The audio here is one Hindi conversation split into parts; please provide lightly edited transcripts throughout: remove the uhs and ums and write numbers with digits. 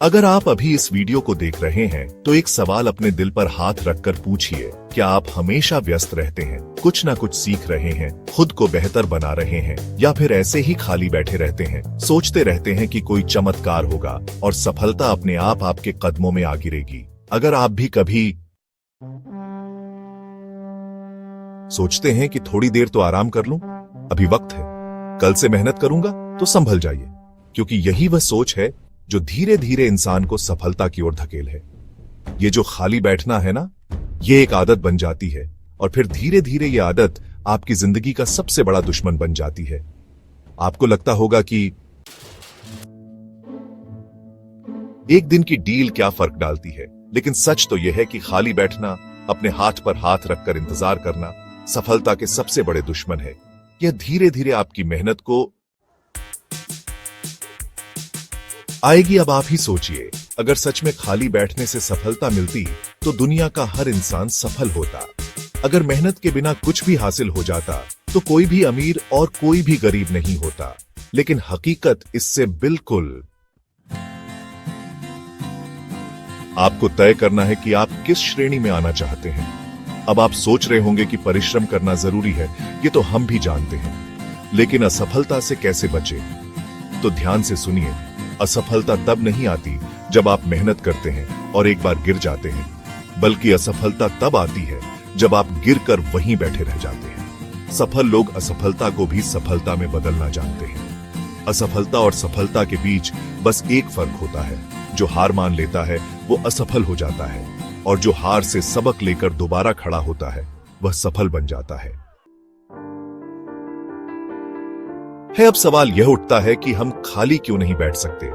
अगर आप अभी इस वीडियो को देख रहे हैं तो एक सवाल अपने दिल पर हाथ रखकर पूछिए, क्या आप हमेशा व्यस्त रहते हैं, कुछ ना कुछ सीख रहे हैं, खुद को बेहतर बना रहे हैं, या फिर ऐसे ही खाली बैठे रहते हैं, सोचते रहते हैं कि कोई चमत्कार होगा और सफलता अपने आप आपके कदमों में आ गिरेगी। अगर आप भी कभी सोचते हैं कि थोड़ी देर तो आराम कर लूं, अभी वक्त है, कल से मेहनत करूंगा, तो संभल जाइए, क्योंकि यही वह सोच है जो धीरे धीरे इंसान को सफलता की ओर धकेल है। ये जो खाली बैठना है ना, ये एक आदत बन जाती है और फिर धीरे धीरे ये आदत आपकी जिंदगी का सबसे बड़ा दुश्मन बन जाती है। आपको लगता होगा कि एक दिन की डील क्या फर्क डालती है, लेकिन सच तो यह है कि खाली बैठना, अपने हाथ पर हाथ रखकर इंतजार करना सफलता के सबसे बड़े दुश्मन है। यह धीरे धीरे आपकी मेहनत को आएगी। अब आप ही सोचिए, अगर सच में खाली बैठने से सफलता मिलती तो दुनिया का हर इंसान सफल होता। अगर मेहनत के बिना कुछ भी हासिल हो जाता तो कोई भी अमीर और कोई भी गरीब नहीं होता। लेकिन हकीकत इससे बिल्कुल। आपको तय करना है कि आप किस श्रेणी में आना चाहते हैं। अब आप सोच रहे होंगे कि परिश्रम करना जरूरी है, ये तो हम भी जानते हैं, लेकिन असफलता से कैसे बचे? तो ध्यान से सुनिए, असफलता तब नहीं आती जब आप मेहनत करते हैं और एक बार गिर जाते हैं, बल्कि असफलता तब आती है जब आप गिरकर वहीं बैठे रह जाते हैं। सफल लोग असफलता को भी सफलता में बदलना जानते हैं। असफलता और सफलता के बीच बस एक फर्क होता है, जो हार मान लेता है वो असफल हो जाता है, और जो हार से सबक लेकर दोबारा खड़ा होता है वह सफल बन जाता है। अब सवाल यह उठता है कि हम खाली क्यों नहीं बैठ सकते?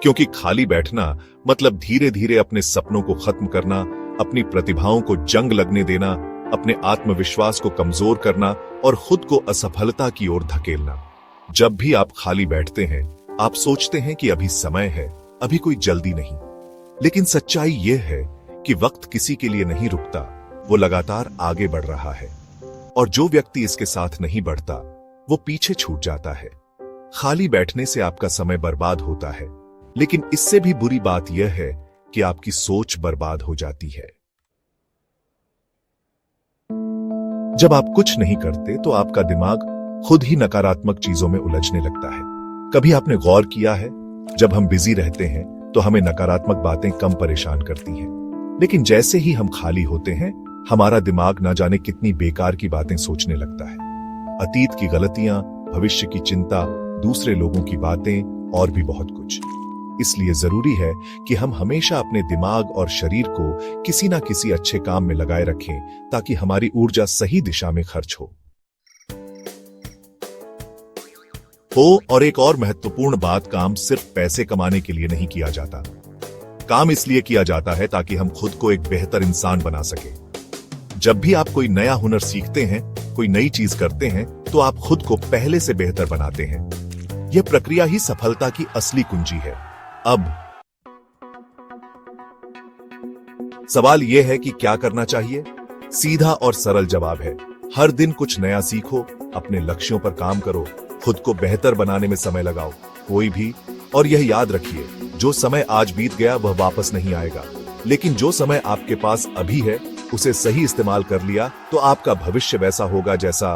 क्योंकि खाली बैठना मतलब धीरे धीरे अपने सपनों को खत्म करना, अपनी प्रतिभाओं को जंग लगने देना, अपने आत्मविश्वास को कमजोर करना और खुद को असफलता की ओर धकेलना। जब भी आप खाली बैठते हैं, आप सोचते हैं कि अभी समय है, अभी कोई जल्दी नहीं। लेकिन सच्चाई यह है कि वक्त किसी के लिए नहीं रुकता, वो लगातार आगे बढ़ रहा है, और जो व्यक्ति इसके साथ नहीं बढ़ता वो पीछे छूट जाता है। खाली बैठने से आपका समय बर्बाद होता है, लेकिन इससे भी बुरी बात यह है कि आपकी सोच बर्बाद हो जाती है। जब आप कुछ नहीं करते तो आपका दिमाग खुद ही नकारात्मक चीजों में उलझने लगता है। कभी आपने गौर किया है, जब हम बिजी रहते हैं तो हमें नकारात्मक बातें कम परेशान करती हैं, लेकिन जैसे ही हम खाली होते हैं, हमारा दिमाग ना जाने कितनी बेकार की बातें सोचने लगता है। अतीत की गलतियां, भविष्य की चिंता, दूसरे लोगों की बातें और भी बहुत कुछ। इसलिए जरूरी है कि हम हमेशा अपने दिमाग और शरीर को किसी ना किसी अच्छे काम में लगाए रखें, ताकि हमारी ऊर्जा सही दिशा में खर्च हो। और एक और महत्वपूर्ण बात, काम सिर्फ पैसे कमाने के लिए नहीं किया जाता। काम इसलिए किया जाता है ताकि हम खुद को एक बेहतर इंसान बना सके। जब भी आप कोई nया हुनर सीखते हैं, कोई नई चीज करते हैं, तो आप खुद को पहले से बेहतर बनाते हैं। यह प्रक्रिया ही सफलता की असली कुंजी है। अब सवाल यह है कि क्या करना चाहिए? सीधा और सरल जवाब है, हर दिन कुछ नया सीखो, अपने लक्ष्यों पर काम करो, खुद को बेहतर बनाने में समय लगाओ, कोई भी। और यह याद रखिए, जो समय आज बीत गया वह वापस नहीं आएगा, लेकिन जो समय आपके पास अभी है उसे सही इस्तेमाल कर लिया तो आपका भविष्य वैसा होगा जैसा।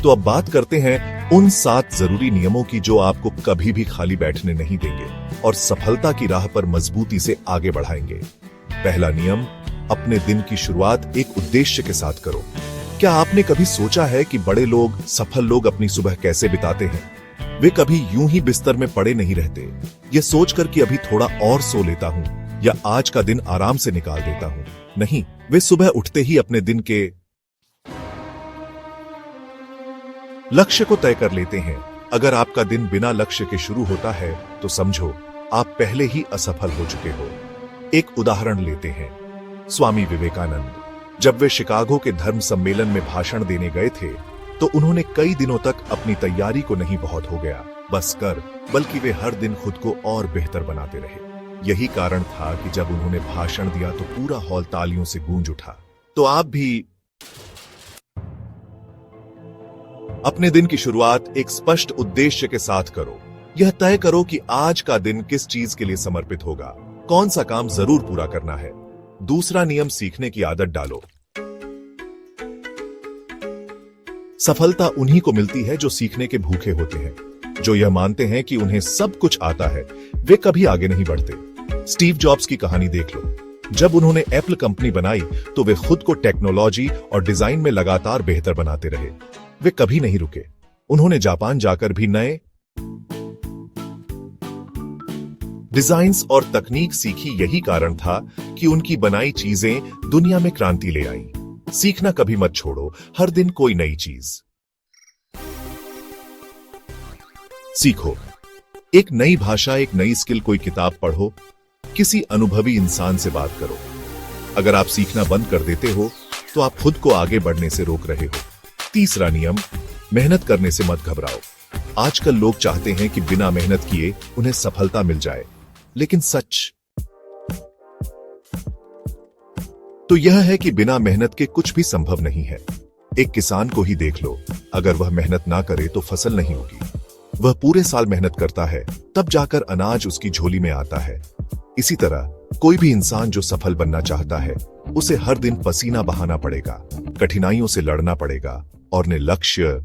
तो अब बात करते हैं उन 7 जरूरी नियमों की जो आपको कभी भी खाली बैठने नहीं देंगे और सफलता की राह पर मजबूती से आगे बढ़ाएंगे। पहला नियम, अपने दिन की शुरुआत एक उद्देश्य के साथ करो। क्या आपने कभी सोचा है कि बड़े लोग, सफल लोग अपनी सुबह कैसे बिताते हैं? वे कभी यूं ही बिस्तर में पड़े नहीं रहते, ये सोचकर कि अभी थोड़ा और सो लेता हूं या आज का दिन आराम से निकाल देता हूं। नहीं, वे सुबह उठते ही अपने दिन के लक्ष्य को तय कर लेते हैं। अगर आपका दिन बिना लक्ष्य के शुरू होता है तो समझो आप पहले ही असफल हो चुके हो। एक उदाहरण लेते हैं, स्वामी विवेकानंद। जब वे शिकागो के धर्म सम्मेलन में भाषण देने गए थे तो उन्होंने कई दिनों तक अपनी तैयारी को नहीं बहुत हो गया बस कर, बल्कि वे हर दिन खुद को और बेहतर बनाते रहे। यही कारण था कि जब उन्होंने भाषण दिया तो पूरा हॉल तालियों से गूंज उठा। तो आप भी अपने दिन की शुरुआत एक स्पष्ट उद्देश्य के साथ करो। यह तय करो कि आज का दिन किस चीज के लिए समर्पित होगा, कौन सा काम जरूर पूरा करना है। दूसरा नियम, सीखने की आदत डालो। सफलता उन्हीं को मिलती है जो सीखने के भूखे होते हैं, जो यह मानते हैं कि उन्हें सब कुछ आता है, वे कभी आगे नहीं बढ़ते। स्टीव जॉब्स की कहानी देख लो। जब उन्होंने एप्पल कंपनी बनाई तो वे खुद को टेक्नोलॉजी और डिजाइन में लगातार बेहतर बनाते रहे। वे कभी नहीं रुके। उन्होंने जापान जाकर भी नए डिजाइन्स और तकनीक सीखी। यही कारण था कि उनकी बनाई चीजें दुनिया में क्रांति ले आई। सीखना कभी मत छोड़ो, हर दिन कोई नई चीज सीखो। एक नई भाषा, एक नई स्किल, कोई किताब पढ़ो, किसी अनुभवी इंसान से बात करो। अगर आप सीखना बंद कर देते हो तो आप खुद को आगे बढ़ने से रोक रहे हो। तीसरा नियम, मेहनत करने से मत घबराओ। आजकल लोग चाहते हैं कि बिना मेहनत किए उन्हें सफलता मिल जाए, लेकिन सच तो यह है कि बिना मेहनत के कुछ भी संभव नहीं है। एक किसान को ही देख लो, अगर वह मेहनत ना करे तो फसल नहीं होगी। वह पूरे साल मेहनत करता है, तब जाकर अनाज उसकी झोली में आता है। इसी तरह कोई भी इंसान जो सफल बनना चाहता है, उसे हर दिन पसीना बहाना पड़ेगा, कठिनाइयों से लड़ना पड़ेगा और अपने लक्ष्य।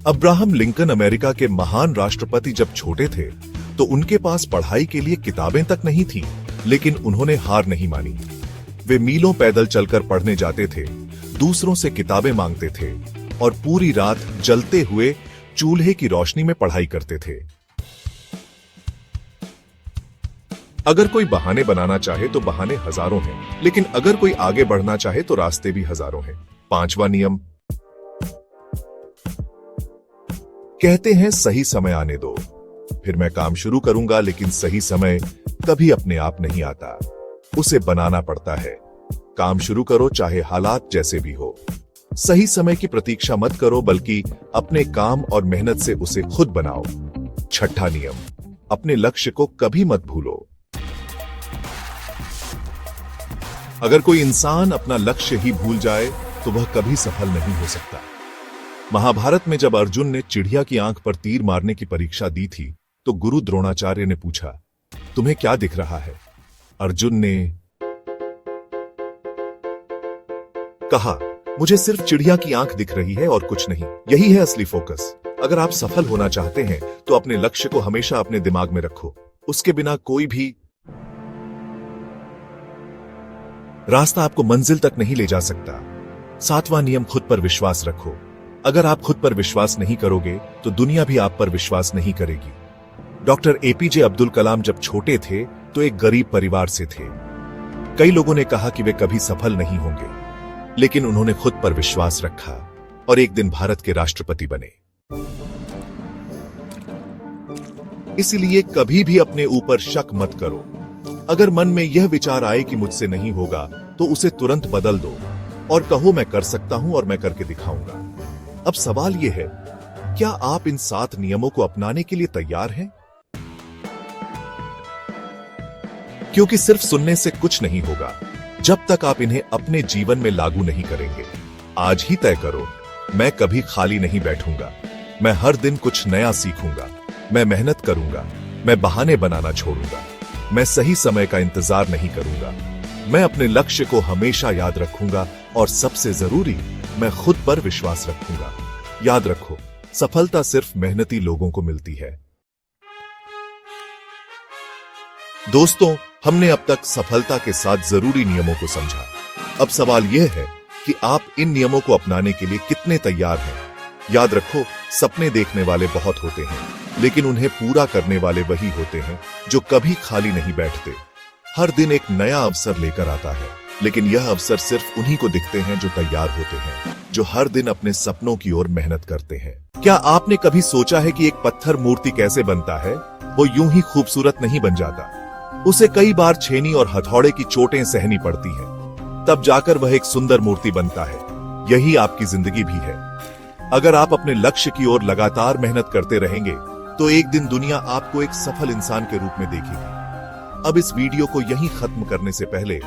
अब्राहम लिंकन अमेरिका के महान राष्ट्रपति जब छोटे थे तो उनके पास पढ़ाई के लिए किताबें तक नहीं थी, लेकिन उन्होंने हार नहीं मानी। वे मीलों पैदल चलकर पढ़ने जाते थे, दूसरों से किताबें मांगते थे और पूरी रात जलते हुए चूल्हे की रोशनी में पढ़ाई करते थे। अगर कोई बहाने बनाना चाहे तो बहाने हजारों हैं, लेकिन अगर कोई आगे बढ़ना चाहे तो रास्ते भी हजारों हैं। पांचवा नियम, कहते हैं सही समय आने दो, फिर मैं काम शुरू करूंगा, लेकिन सही समय कभी अपने आप नहीं आता, उसे बनाना पड़ता है। काम शुरू करो चाहे हालात जैसे भी हो। सही समय की प्रतीक्षा मत करो, बल्कि अपने काम और मेहनत से उसे खुद बनाओ। छठा नियम, अपने लक्ष्य को कभी मत भूलो। अगर कोई इंसान अपना लक्ष्य ही भूल जाए तो वह कभी सफल नहीं हो सकता। महाभारत में जब अर्जुन ने चिड़िया की आंख पर तीर मारने की परीक्षा दी थी तो गुरु द्रोणाचार्य ने पूछा, तुम्हें क्या दिख रहा है? अर्जुन ने कहा, मुझे सिर्फ चिड़िया की आंख दिख रही है और कुछ नहीं। यही है असली फोकस। अगर आप सफल होना चाहते हैं तो अपने लक्ष्य को हमेशा अपने दिमाग में रखो। उसके बिना कोई भी रास्ता आपको मंजिल तक नहीं ले जा सकता। सातवां नियम, खुद पर विश्वास रखो। अगर आप खुद पर विश्वास नहीं करोगे तो दुनिया भी आप पर विश्वास नहीं करेगी। डॉक्टर एपीजे अब्दुल कलाम जब छोटे थे तो एक गरीब परिवार से थे। कई लोगों ने कहा कि वे कभी सफल नहीं होंगे, लेकिन उन्होंने खुद पर विश्वास रखा और एक दिन भारत के राष्ट्रपति बने। इसलिए कभी भी अपने ऊपर शक मत करो। अगर मन में यह विचार आए कि मुझसे नहीं होगा तो उसे तुरंत बदल दो और कहो, मैं कर सकता हूं और मैं करके दिखाऊंगा। अब सवाल यह है, क्या आप इन 7 नियमों को अपनाने के लिए तैयार हैं? क्योंकि सिर्फ सुनने से कुछ नहीं होगा जब तक आप इन्हें अपने जीवन में लागू नहीं करेंगे। आज ही तय करो, मैं कभी खाली नहीं बैठूंगा। मैं हर दिन कुछ नया सीखूंगा। मैं मेहनत करूंगा। मैं बहाने बनाना छोड़ूंगा। मैं सही समय का इंतजार नहीं करूंगा। मैं अपने लक्ष्य को हमेशा याद रखूंगा और सबसे जरूरी, मैं खुद पर विश्वास रखूंगा। याद रखो, सफलता सिर्फ मेहनती लोगों को मिलती है। दोस्तों, हमने अब तक सफलता के 7 जरूरी नियमों को समझा। अब सवाल यह है कि आप इन नियमों को अपनाने के लिए कितने तैयार हैं। याद रखो, सपने देखने वाले बहुत होते हैं, लेकिन उन्हें पूरा करने वाले वही होते हैं जो कभी खाली नहीं बैठते। हर दिन एक नया अवसर लेकर आता है, लेकिन यह अवसर सिर्फ उन्हीं को दिखते हैं जो तैयार होते हैं, जो हर दिन अपने सपनों की ओर मेहनत करते हैं। क्या आपने कभी सोचा है कि एक पत्थर मूर्ति कैसे बनता है? वो यूं ही खूबसूरत नहीं बन जाता। उसे कई बार छेनी और हथौड़े की चोटें सहनी पड़ती हैं, तब जाकर वह एक सुंदर मूर्ति बनता है। यही आपकी जिंदगी भी है। अगर आप अपने लक्ष्य की ओर लगातार मेहनत करते रहेंगे तो एक दिन दुनिया आपको एक सफल इंसान के रूप में देखेगी। अब इस वीडियो को यहीं खत्म करने से पहले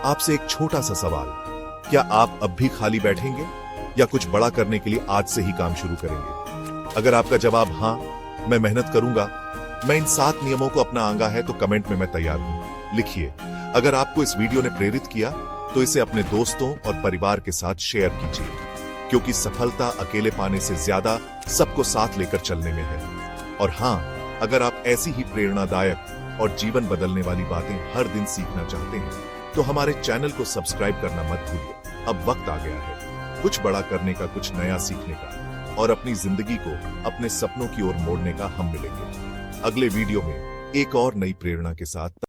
आपसे एक छोटा सा सवाल, क्या आप अब भी खाली बैठेंगे या कुछ बड़ा करने के लिए आज से ही काम शुरू करेंगे? अगर आपका जवाब हाँ, मैं मेहनत करूंगा, मैं इन 7 नियमों को अपनाऊंगा है, तो कमेंट में मैं तैयार हूं लिखिए। अगर आपको इस वीडियो ने प्रेरित किया तो इसे अपने दोस्तों और परिवार के साथ शेयर कीजिए, क्योंकि सफलता अकेले पाने से ज्यादा सबको साथ लेकर चलने में है। और हाँ, अगर आप ऐसी ही प्रेरणादायक और जीवन बदलने वाली बातें हर दिन सीखना चाहते हैं तो हमारे चैनल को सब्सक्राइब करना मत भूलिए। अब वक्त आ गया है कुछ बड़ा करने का, कुछ नया सीखने का और अपनी जिंदगी को अपने सपनों की ओर मोड़ने का। हम मिलेंगे अगले वीडियो में एक और नई प्रेरणा के साथ।